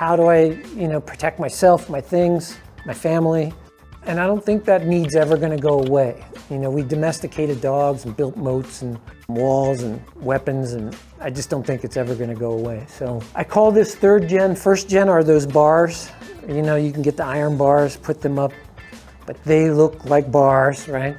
how do I, protect myself, my things, my family. And I don't think that need's ever going to go away. We domesticated dogs and built moats and walls and weapons, and I just don't think it's ever going to go away. So I call this third gen. First gen are those bars. You can get the iron bars, put them up, but they look like bars, right?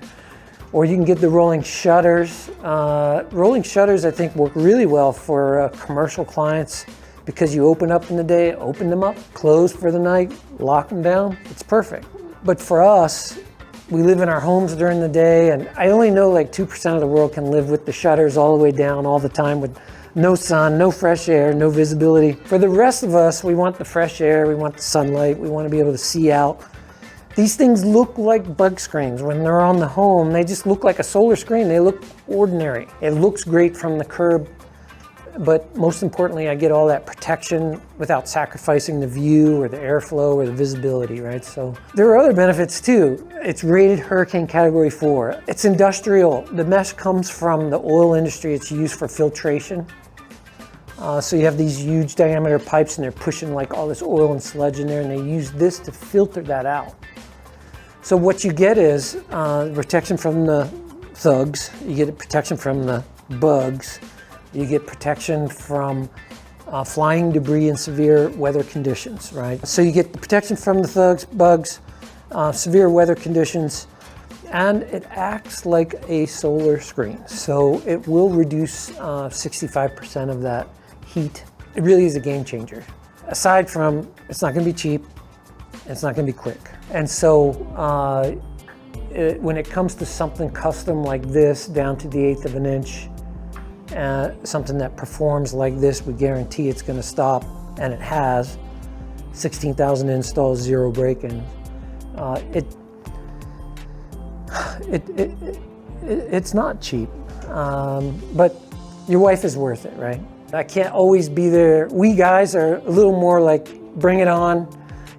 Or you can get the rolling shutters. Rolling shutters, I think, work really well for commercial clients because you open up in the day, open them up, close for the night, lock them down. It's perfect. But for us, we live in our homes during the day, and I only know like 2% of the world can live with the shutters all the way down all the time with no sun, no fresh air, no visibility. For the rest of us, we want the fresh air, we want the sunlight, we want to be able to see out. These things look like bug screens. When they're on the home, they just look like a solar screen. They look ordinary. It looks great from the curb, but most importantly, I get all that protection without sacrificing the view or the airflow or the visibility, right? So there are other benefits too. It's rated Hurricane Category 4. It's industrial. The mesh comes from the oil industry. It's used for filtration. So you have these huge diameter pipes and they're pushing like all this oil and sludge in there, and they use this to filter that out. So what you get is protection from the thugs, you get protection from the bugs, you get protection from flying debris in severe weather conditions, right? So you get the protection from the thugs, bugs, severe weather conditions, and it acts like a solar screen. So it will reduce 65% of that heat. It really is a game changer. Aside from, it's not gonna be cheap, it's not gonna be quick. And so when it comes to something custom like this, down to the 1/8 of an inch, something that performs like this, we guarantee it's gonna stop, and it has. 16,000 installs, 0 break-ins. It's not cheap, but your wife is worth it, right? I can't always be there. We guys are a little more like, bring it on.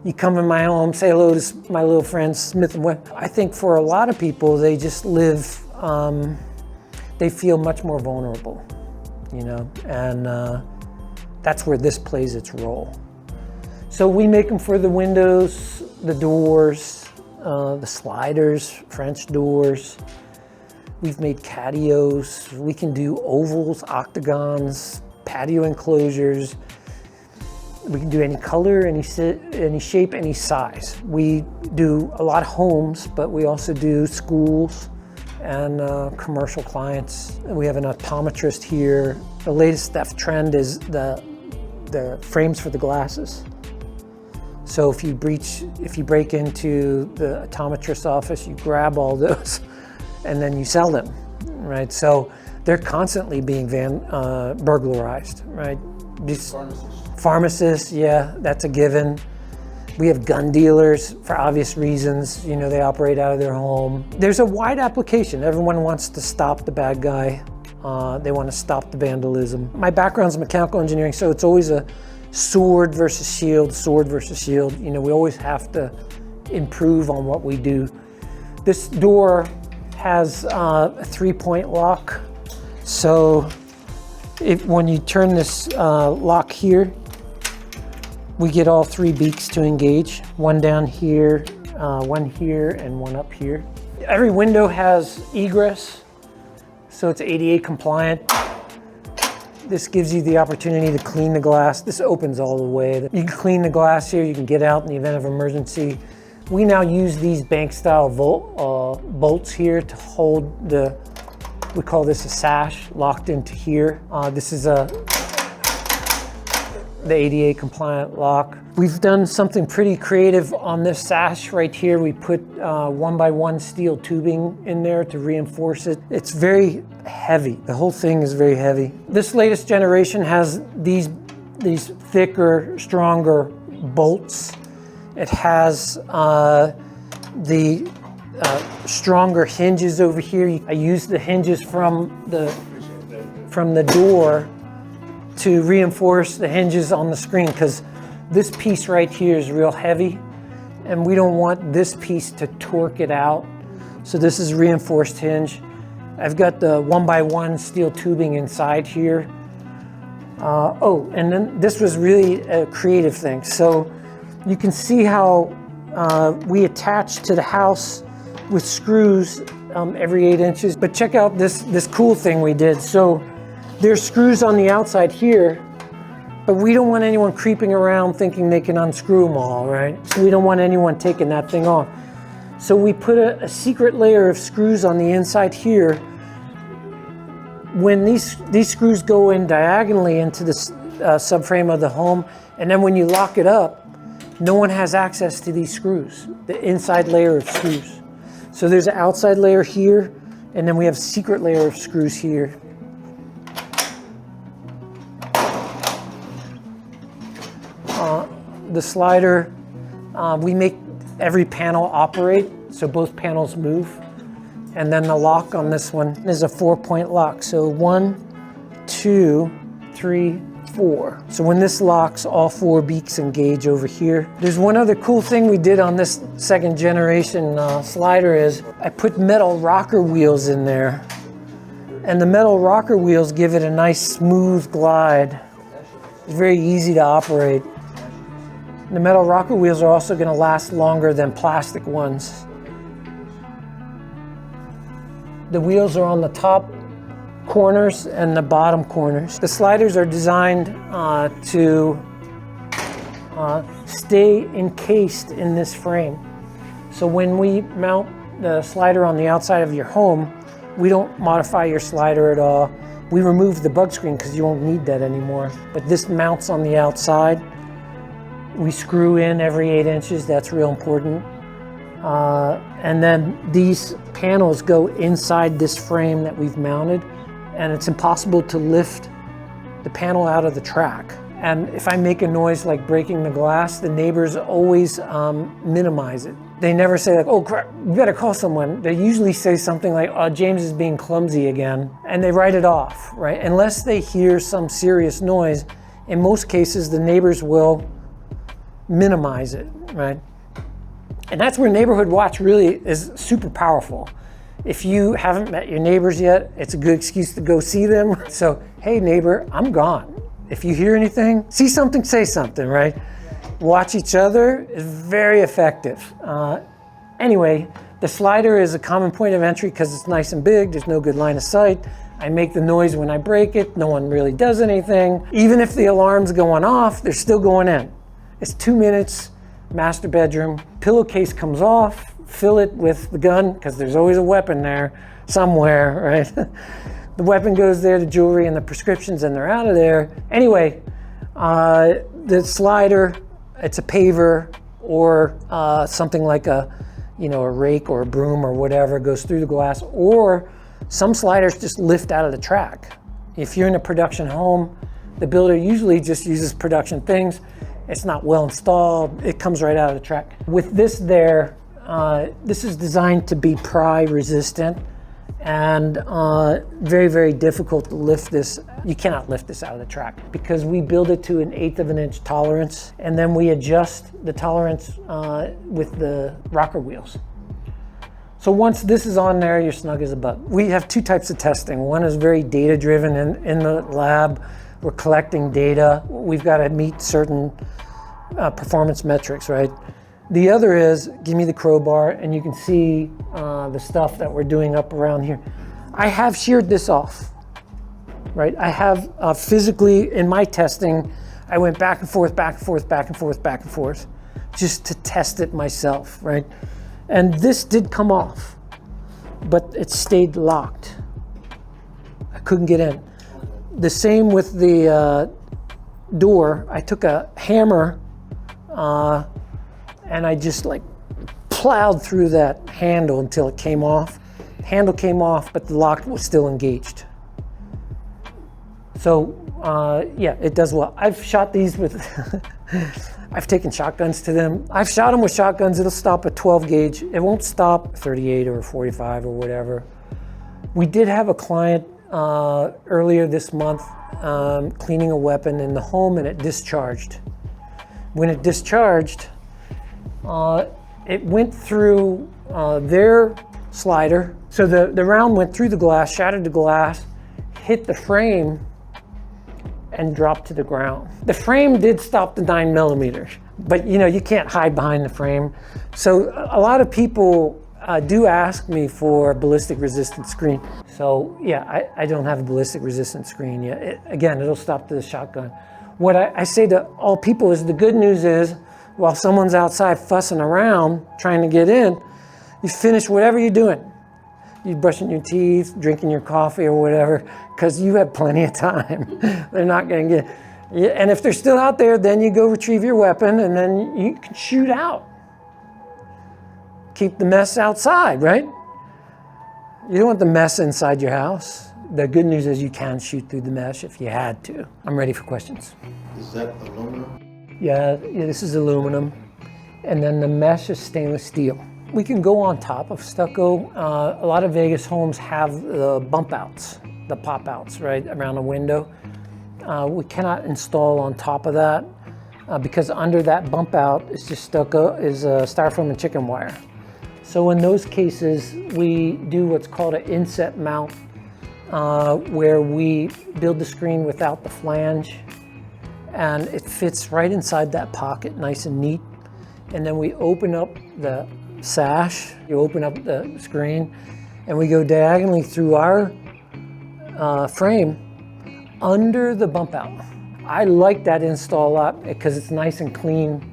You come in my home, say hello to my little friends, Smith & Wesson. I think for a lot of people, they just live, they feel much more vulnerable, and that's where this plays its role. So we make them for the windows, the doors, the sliders, French doors. We've made catios. We can do ovals, octagons, patio enclosures. We can do any color, any shape, any size. We do a lot of homes, but we also do schools and commercial clients. We have an optometrist here. The latest theft trend is the frames for the glasses. So if you break into the optometrist's office, you grab all those and then you sell them, right? So they're constantly being burglarized, right? These pharmacists, yeah, that's a given. We have gun dealers for obvious reasons. They operate out of their home. There's a wide application. Everyone wants to stop the bad guy. They want to stop the vandalism. My background's mechanical engineering, so it's always a sword versus shield, sword versus shield. We always have to improve on what we do. This door has a 3-point lock. So when you turn this lock here, we get all 3 beaks to engage. One down here, one here, and one up here. Every window has egress, so it's ADA compliant. This gives you the opportunity to clean the glass. This opens all the way. You can clean the glass here, you can get out in the event of emergency. We now use these bank style bolts here to hold we call this a sash, locked into here. This is the ADA compliant lock. We've done something pretty creative on this sash right here. We put 1x1 steel tubing in there to reinforce it. It's very heavy. The whole thing is very heavy. This latest generation has these thicker, stronger bolts. It has the stronger hinges over here. I use the hinges from the door to reinforce the hinges on the screen, because this piece right here is real heavy and we don't want this piece to torque it out. So this is reinforced hinge. I've got the 1x1 steel tubing inside here. Oh, and then this was really a creative thing. So you can see how we attach to the house with screws every 8 inches. But check out this cool thing we did. So there's screws on the outside here, but we don't want anyone creeping around thinking they can unscrew them all, right? So we don't want anyone taking that thing off. So we put a secret layer of screws on the inside here. When these screws go in diagonally into the subframe of the home, and then when you lock it up, no one has access to these screws, the inside layer of screws. So there's an outside layer here, and then we have a secret layer of screws here. The slider, we make every panel operate, so both panels move. And then the lock on this one is a 4-point lock. So 1, 2, 3, 4. So when this locks, all 4 beaks engage over here. There's one other cool thing we did on this second generation slider is I put metal rocker wheels in there. And the metal rocker wheels give it a nice smooth glide. It's very easy to operate. The metal rocker wheels are also going to last longer than plastic ones. The wheels are on the top corners and the bottom corners. The sliders are designed to stay encased in this frame. So when we mount the slider on the outside of your home, we don't modify your slider at all. We remove the bug screen because you won't need that anymore. But this mounts on the outside. We screw in every 8 inches, that's real important. And then these panels go inside this frame that we've mounted, and it's impossible to lift the panel out of the track. And if I make a noise like breaking the glass, the neighbors always minimize it. They never say like, oh crap, you better call someone. They usually say something like, oh, James is being clumsy again, and they write it off, right? Unless they hear some serious noise, in most cases the neighbors will minimize it, right? And that's where Neighborhood Watch really is super powerful. If you haven't met your neighbors yet, it's a good excuse to go see them. So, hey neighbor, I'm gone. If you hear anything, see something, say something, right? Watch each other is very effective. Anyway, the slider is a common point of entry because it's nice and big, there's no good line of sight. I make the noise when I break it, no one really does anything. Even if the alarm's going off, they're still going in. It's 2 minutes, master bedroom, pillowcase comes off, fill it with the gun, because there's always a weapon there somewhere, right? The weapon goes there, the jewelry and the prescriptions, and they're out of there. Anyway, the slider, it's a paver or something like a rake or a broom or whatever goes through the glass, or some sliders just lift out of the track. If you're in a production home, the builder usually just uses production things. It's not well installed, it comes right out of the track. With this there, this is designed to be pry resistant and very, very difficult to lift this. You cannot lift this out of the track because we build it to an 1/8 of an inch tolerance, and then we adjust the tolerance with the rocker wheels. So once this is on there, you're snug as a bug. We have 2 types of testing. One is very data driven in the lab. We're collecting data. We've got to meet certain performance metrics, right? The other is, give me the crowbar, and you can see the stuff that we're doing up around here. I have sheared this off, right? I have physically, in my testing, I went back and forth, back and forth, back and forth, back and forth, just to test it myself, right? And this did come off, but it stayed locked. I couldn't get in. The same with the door. I took a hammer and I just like plowed through that handle until it came off. The handle came off, but the lock was still engaged. So yeah, it does well. I've shot these with, I've taken shotguns to them. I've shot them with shotguns. It'll stop at 12 gauge. It won't stop 38 or 45 or whatever. We did have a client earlier this month cleaning a weapon in the home, and it discharged. When it discharged, it went through their slider. So the round went through the glass, shattered the glass, hit the frame, and drop to the ground. The frame did stop the 9mm, but you can't hide behind the frame. So a lot of people do ask me for ballistic resistant screen. So yeah, I don't have a ballistic resistant screen yet. Again, it'll stop the shotgun. What I say to all people is the good news is, while someone's outside fussing around trying to get in, you finish whatever you're doing. You're brushing your teeth, drinking your coffee or whatever, because you have plenty of time. They're not going to get, yeah, and if they're still out there, then you go retrieve your weapon and then you can shoot out. Keep the mess outside, right? You don't want the mess inside your house. The good news is you can shoot through the mesh if you had to. I'm ready for questions. Is that aluminum? Yeah, this is aluminum. And then the mesh is stainless steel. We can go on top of stucco. A lot of Vegas homes have the bump outs, the pop outs, right, around the window. We cannot install on top of that because under that bump out is just stucco, is styrofoam and chicken wire. So in those cases, we do what's called an inset mount, where we build the screen without the flange, and it fits right inside that pocket, nice and neat. And then we open up the sash, you open up the screen, and we go diagonally through our frame under the bump out. I like that install a lot because it's nice and clean.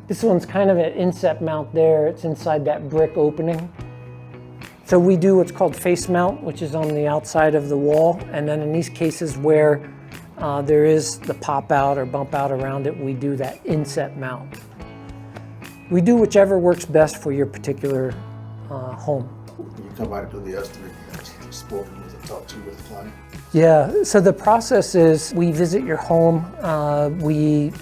This one's kind of an inset mount there. It's inside that brick opening. So we do what's called face mount, which is on the outside of the wall. And then in these cases where there is the pop out or bump out around it, we do that inset mount. We do whichever works best for your particular home. When you come out to the estimate, you have spoken with a talk to with the client? Yeah, so the process is we visit your home, we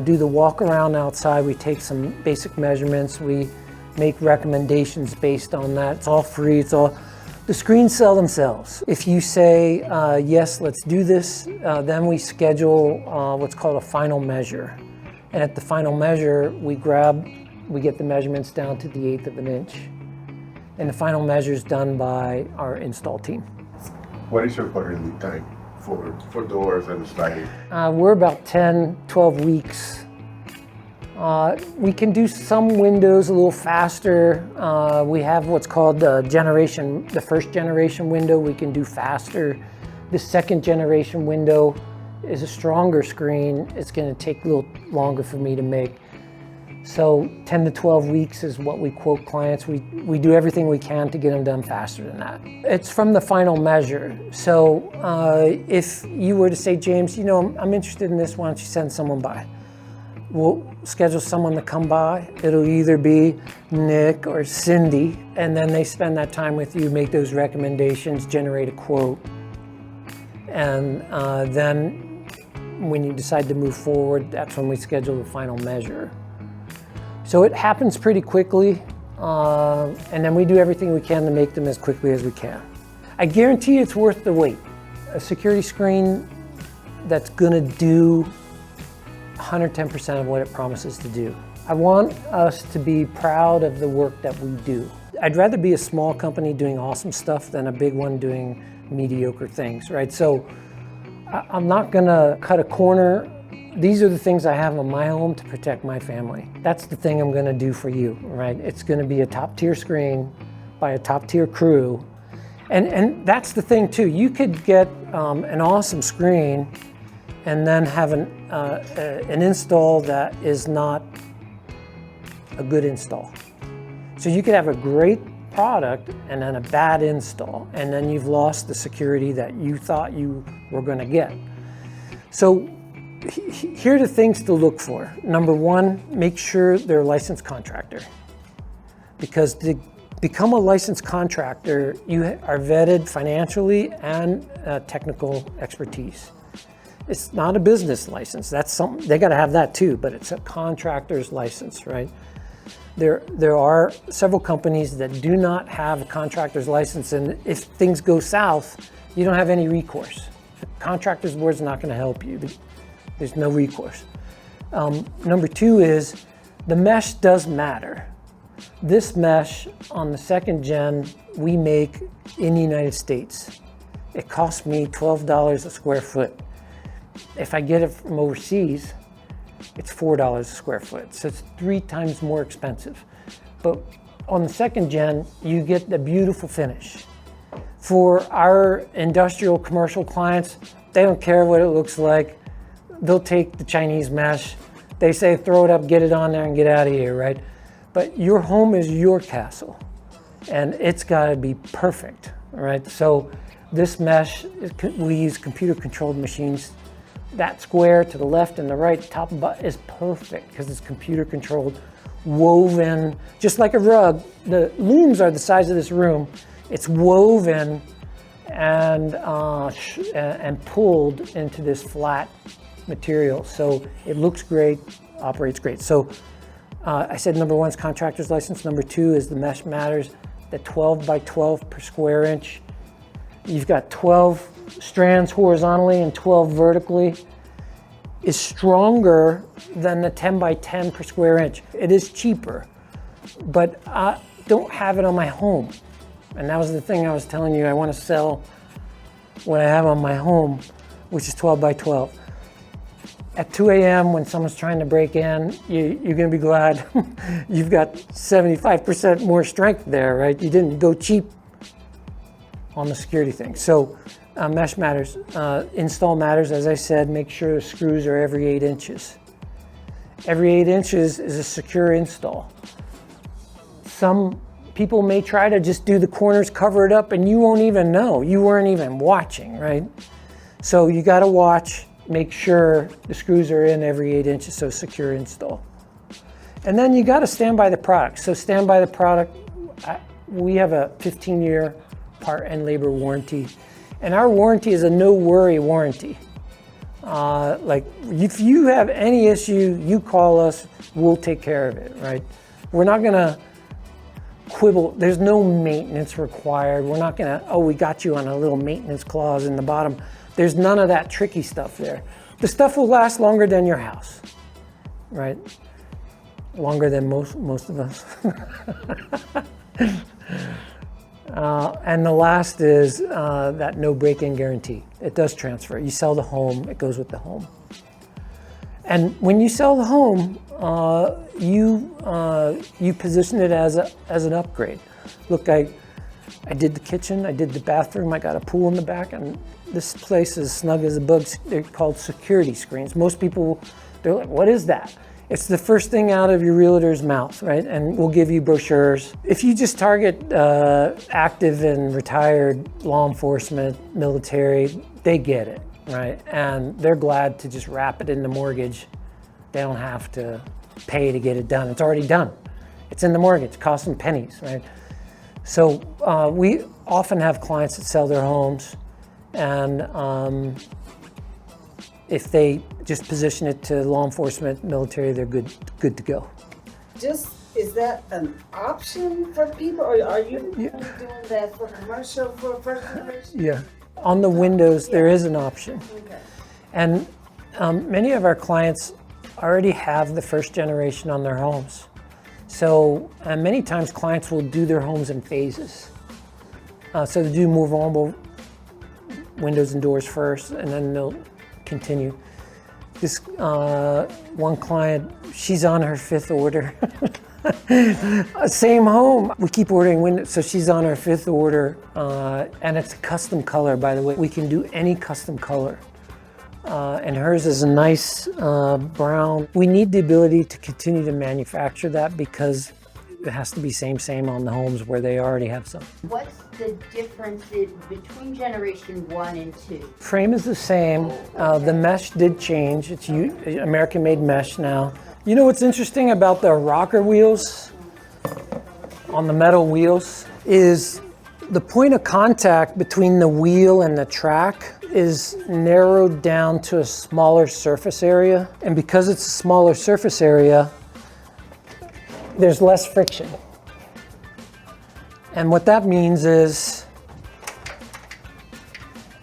do the walk around outside, we take some basic measurements, we make recommendations based on that. It's all free, the screens sell themselves. If you say, yes, let's do this, then we schedule what's called a final measure. And at the final measure, we get the measurements down to the 1/8 of an inch. And the final measure is done by our install team. What is your quarterly lead time for doors and sliding? We're about 10, 12 weeks. We can do some windows a little faster. We have what's called the first generation window we can do faster. The second generation window is a stronger screen. It's going to take a little longer for me to make. So 10 to 12 weeks is what we quote clients. We do everything we can to get them done faster than that. It's from the final measure. So if you were to say, James, I'm interested in this, why don't you send someone by? We'll schedule someone to come by. It'll either be Nick or Cindy, and then they spend that time with you, make those recommendations, generate a quote. And then when you decide to move forward, that's when we schedule the final measure. So it happens pretty quickly, and then we do everything we can to make them as quickly as we can. I guarantee it's worth the wait. A security screen that's gonna do 110% of what it promises to do. I want us to be proud of the work that we do. I'd rather be a small company doing awesome stuff than a big one doing mediocre things, right? So I'm not gonna cut a corner. These are the things I have in my home to protect my family. That's the thing I'm gonna do for you, right? It's gonna be a top tier screen by a top tier crew. And that's the thing too. You could get an awesome screen and then have an install that is not a good install. So you could have a great product and then a bad install, and then you've lost the security that you thought you were gonna get. So here are the things to look for. Number one, make sure they're a licensed contractor. Because to become a licensed contractor, you are vetted financially and technical expertise. It's not a business license. That's something, they gotta have that too, but it's a contractor's license, right? There are several companies that do not have a contractor's license, and if things go south, you don't have any recourse. The contractor's board's not gonna help you. There's no recourse. Number two is the mesh does matter. This mesh on the second gen we make in the United States. It costs me $12 a square foot. If I get it from overseas, it's $4 a square foot. So it's 3 times more expensive. But on the second gen, you get the beautiful finish. For our industrial commercial clients, they don't care what it looks like. They'll take the Chinese mesh. They say, throw it up, get it on there and get out of here, right? But your home is your castle and it's gotta be perfect, right? So this mesh, we use computer controlled machines. That square to the left and the right, top and bottom, is perfect because it's computer controlled, woven, just like a rug. The looms are the size of this room. It's woven and pulled into this flat material. So it looks great, operates great. So I said number 1 is contractor's license. Number 2 is the mesh matters, the 12 by 12 per square inch. You've got 12 strands horizontally and 12 vertically. Is stronger than the 10 by 10 per square inch. It is cheaper, but I don't have it on my home. And that was the thing I was telling you I want to sell what I have on my home, which is 12 by 12. At 2 a.m. when someone's trying to break in, you're going to be glad you've got 75% more strength there, right? You didn't go cheap on the security thing. So mesh matters. Install matters, as I said, make sure the screws are every 8 inches. Every 8 inches is a secure install. Some people may try to just do the corners, cover it up, and you won't even know. You weren't even watching, right? So you got to watch, make sure the screws are in every 8 inches, so secure install. And then you got to stand by the product. So stand by the product. We have a 15-year part and labor warranty. And our warranty is a no-worry warranty. Like, if you have any issue, you call us, we'll take care of it, right? We're not gonna quibble. There's no maintenance required. We're not gonna, oh, we got you on a little maintenance clause in the bottom. There's none of that tricky stuff there. The stuff will last longer than your house, right? Longer than most of us. And the last is that no break-in guarantee. It does transfer. You sell the home, it goes with the home. And when you sell the home, you position it as an upgrade. Look, I did the kitchen, I did the bathroom, I got a pool in the back, and this place is snug as a bug. They're called security screens. Most people, they're like, what is that? It's the first thing out of your realtor's mouth, right? And we'll give you brochures. If you just target active and retired law enforcement, military, they get it, right? And they're glad to just wrap it in the mortgage. They don't have to pay to get it done. It's already done. It's in the mortgage, it costs them pennies, right? So we often have clients that sell their homes, and if they just position it to law enforcement, military, they're good to go. Is that an option for people, or are you doing that for commercial, for first generation? Yeah, on the windows, there is an option. Okay. And many of our clients already have the first generation on their homes. So many times clients will do their homes in phases. So they do more vulnerable windows and doors first, and then they'll continue. This one client, she's on her 5th order. Same home. We keep ordering windows, so she's on her 5th order, and it's a custom color, by the way. We can do any custom color. And hers is a nice brown. We need the ability to continue to manufacture that because it has to be same on the homes where they already have some. What's the difference between generation 1 and 2? Frame is the same. The mesh did change. It's American-made mesh now. You know what's interesting about the rocker wheels on the metal wheels is the point of contact between the wheel and the track is narrowed down to a smaller surface area. And because it's a smaller surface area, there's less friction. And what that means is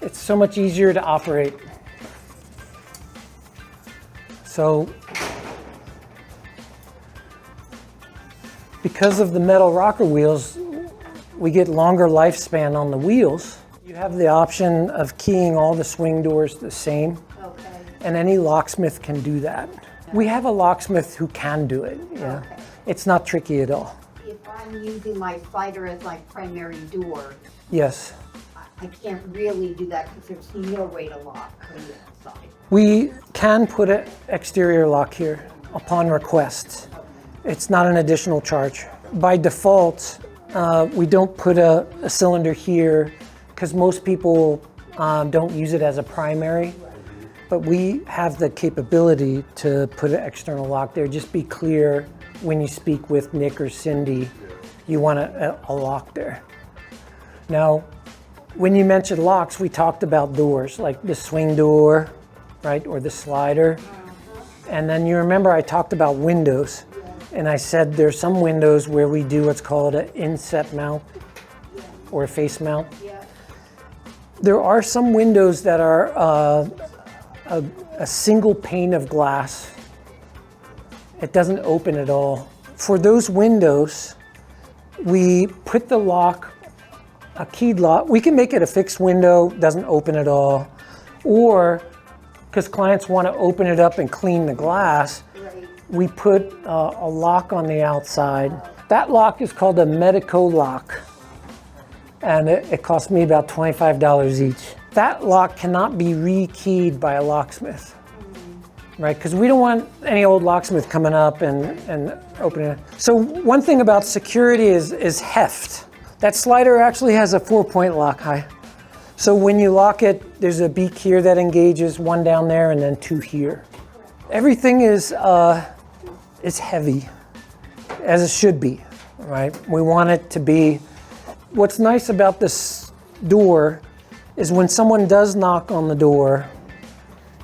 it's so much easier to operate. So because of the metal rocker wheels, we get longer lifespan on the wheels. You have the option of keying all the swing doors the same. Okay. and any locksmith can do that. We have a locksmith who can do it, yeah. Okay. It's not tricky at all. If I'm using my slider as my primary door, Yes. I can't really do that because there's no way to lock from the outside. We can put an exterior lock here upon request. It's not an additional charge. By default, we don't put a cylinder here because most people don't use it as a primary, but we have the capability to put an external lock there. Just be clear when you speak with Nick or Cindy, you want a lock there. Now, when you mentioned locks, we talked about doors, like the swing door, right, or the slider. And then you remember I talked about windows, and I said there's some windows where we do what's called an inset mount or a face mount. Yeah. There are some windows that are a single pane of glass. It doesn't open at all. For those windows, we put the lock, a keyed lock. We can make it a fixed window, doesn't open at all. Or, because clients want to open it up and clean the glass, Right. we put a lock on the outside. That lock is called a Medico lock, and it cost me about $25 each. That lock cannot be rekeyed by a locksmith, right? Because we don't want any old locksmith coming up and opening it. So one thing about security is heft. That slider actually has a 4-point lock high. So when you lock it, there's a beak here that engages, one down there, and then 2 here. Everything is heavy, as it should be, right? We want it to be. What's nice about this door is when someone does knock on the door,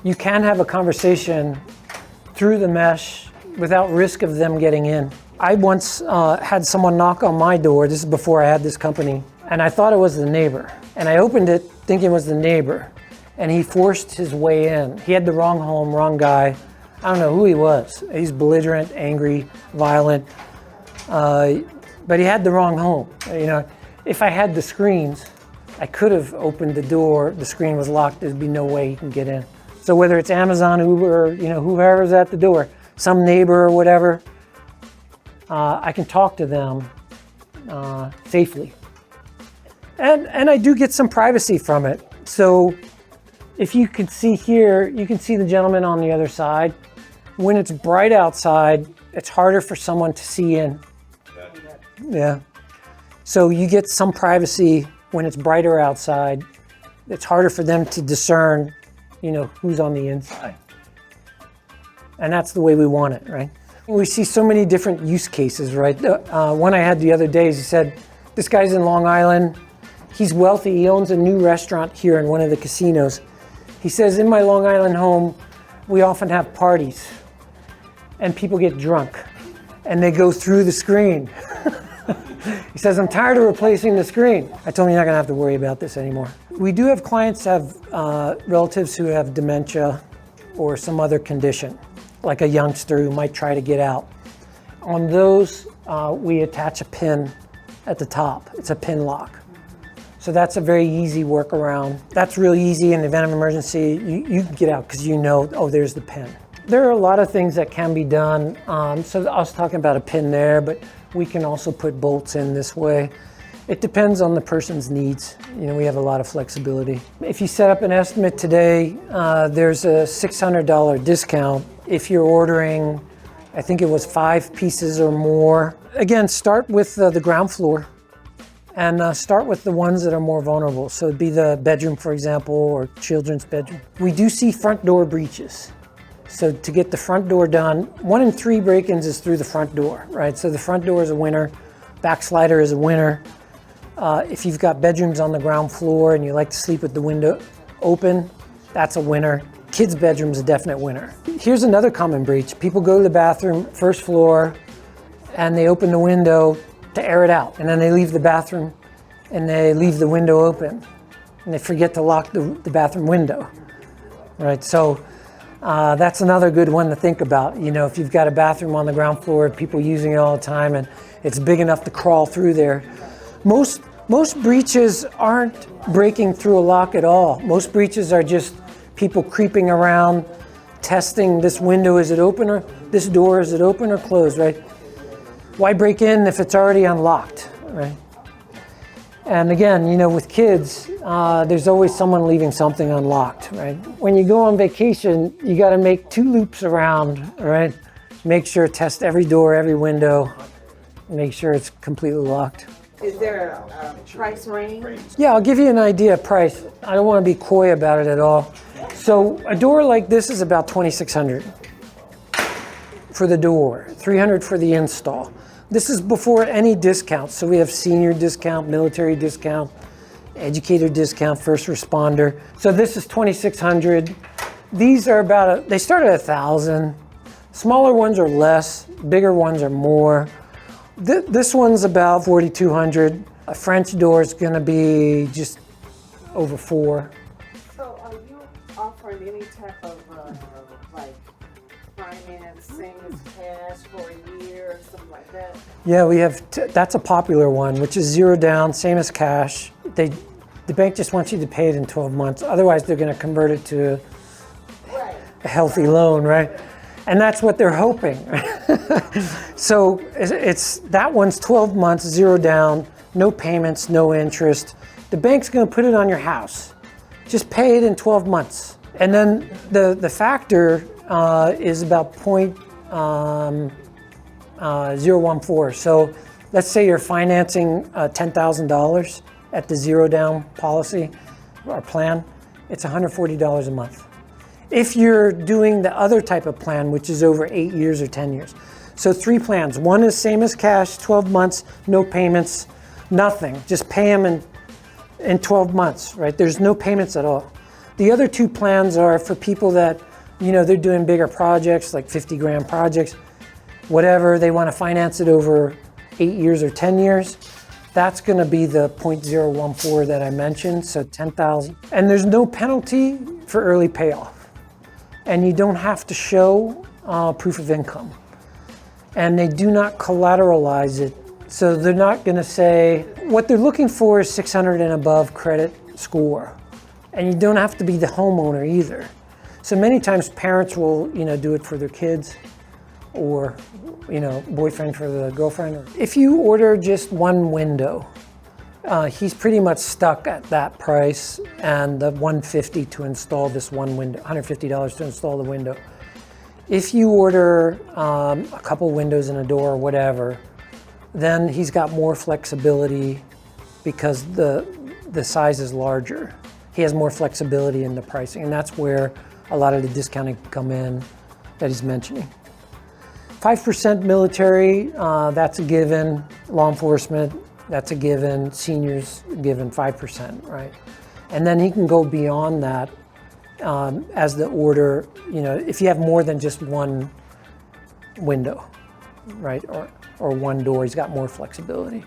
you can have a conversation through the mesh without risk of them getting in. I once had someone knock on my door, this is before I had this company, and I thought it was the neighbor. And I opened it thinking it was the neighbor, and he forced his way in. He had the wrong home, wrong guy. I don't know who he was. He's belligerent, angry, violent, but he had the wrong home. You know, if I had the screens, I could have opened the door, the screen was locked, there'd be no way he can get in. So whether it's Amazon, Uber, you know, whoever's at the door, some neighbor or whatever, I can talk to them safely. And I do get some privacy from it. So if you can see here, you can see the gentleman on the other side. When it's bright outside, it's harder for someone to see in. Yeah. So you get some privacy when it's brighter outside. It's harder for them to discern, you know, who's on the inside. And that's the way we want it, right? We see so many different use cases, right? One I had the other day is he said, this guy's in Long Island. He's wealthy. He owns a new restaurant here in one of the casinos. He says, in my Long Island home, we often have parties and people get drunk and they go through the screen. He says, I'm tired of replacing the screen. I told him you're not gonna have to worry about this anymore. We do have clients have relatives who have dementia or some other condition, like a youngster who might try to get out. On those, we attach a pin at the top. It's a pin lock. So that's a very easy workaround. That's really easy in the event of emergency. You can get out because you know, oh, there's the pin. There are a lot of things that can be done. So I was talking about a pin there, but we can also put bolts in this way. It depends on the person's needs. You know, we have a lot of flexibility. If you set up an estimate today, there's a $600 discount. If you're ordering, I think it was 5 pieces or more. Again, start with the ground floor and start with the ones that are more vulnerable. So it'd be the bedroom, for example, or children's bedroom. We do see front door breaches. So to get the front door done, 1 in 3 break-ins is through the front door, right? So the front door is a winner, back slider is a winner. If you've got bedrooms on the ground floor and you like to sleep with the window open, that's a winner. Kids' bedroom's a definite winner. Here's another common breach. People go to the bathroom, first floor, and they open the window to air it out. And then they leave the bathroom and they leave the window open. And they forget to lock the bathroom window, right? So that's another good one to think about. You know, if you've got a bathroom on the ground floor, people using it all the time, and it's big enough to crawl through there. Most breaches aren't breaking through a lock at all. Most breaches are just people creeping around testing this window, is it open, or this door, is it open or closed, right? Why break in if it's already unlocked, right? And again, you know, with kids, there's always someone leaving something unlocked, right? When you go on vacation, you got to make 2 loops around, right? Make sure, test every door, every window, make sure it's completely locked. Is there a price range? Yeah, I'll give you an idea of price. I don't want to be coy about it at all. So a door like this is about $2,600 for the door, $300 for the install. This is before any discounts. So we have senior discount, military discount, educator discount, first responder. So this is $2,600. These are they start at $1,000. Smaller ones are less, bigger ones are more. This one's about $4,200. A French door is going to be just over $4,000. So are you offering any type of like financing as cash for a year or something like that? Yeah, we have, that's a popular one, which is 0 down, same as cash. The bank just wants you to pay it in 12 months. Otherwise, they're going to convert it to a healthy loan, right? And that's what they're hoping. So that one's 12 months, 0 down, no payments, no interest. The bank's going to put it on your house. Just pay it in 12 months. And then the factor is about 0.014. So let's say you're financing $10,000 at the 0 down policy or plan, it's $140 a month. If you're doing the other type of plan, which is over 8 years or 10 years. So 3 plans. One is same as cash, 12 months, no payments, nothing. Just pay them in 12 months, right? There's no payments at all. The other 2 plans are for people that, you know, they're doing bigger projects, like 50 grand projects, whatever, they want to finance it over 8 years or 10 years. That's going to be the 0.014 that I mentioned, so $10,000. And there's no penalty for early payoff. And you don't have to show proof of income. And they do not collateralize it. So they're not going to say, what they're looking for is 600 and above credit score. And you don't have to be the homeowner either. So many times parents will, you know, do it for their kids, or, you know, boyfriend for the girlfriend. If you order just one window, he's pretty much stuck at that price and the $150 to install this one window, $150 to install the window. If you order a couple windows and a door or whatever, then he's got more flexibility because the size is larger. He has more flexibility in the pricing, and that's where a lot of the discounting can come in that he's mentioning. 5% military, that's a given. Law enforcement, that's a given. Seniors, given 5%, right? And then he can go beyond that as the order, you know, if you have more than just one window, right? Or one door, he's got more flexibility.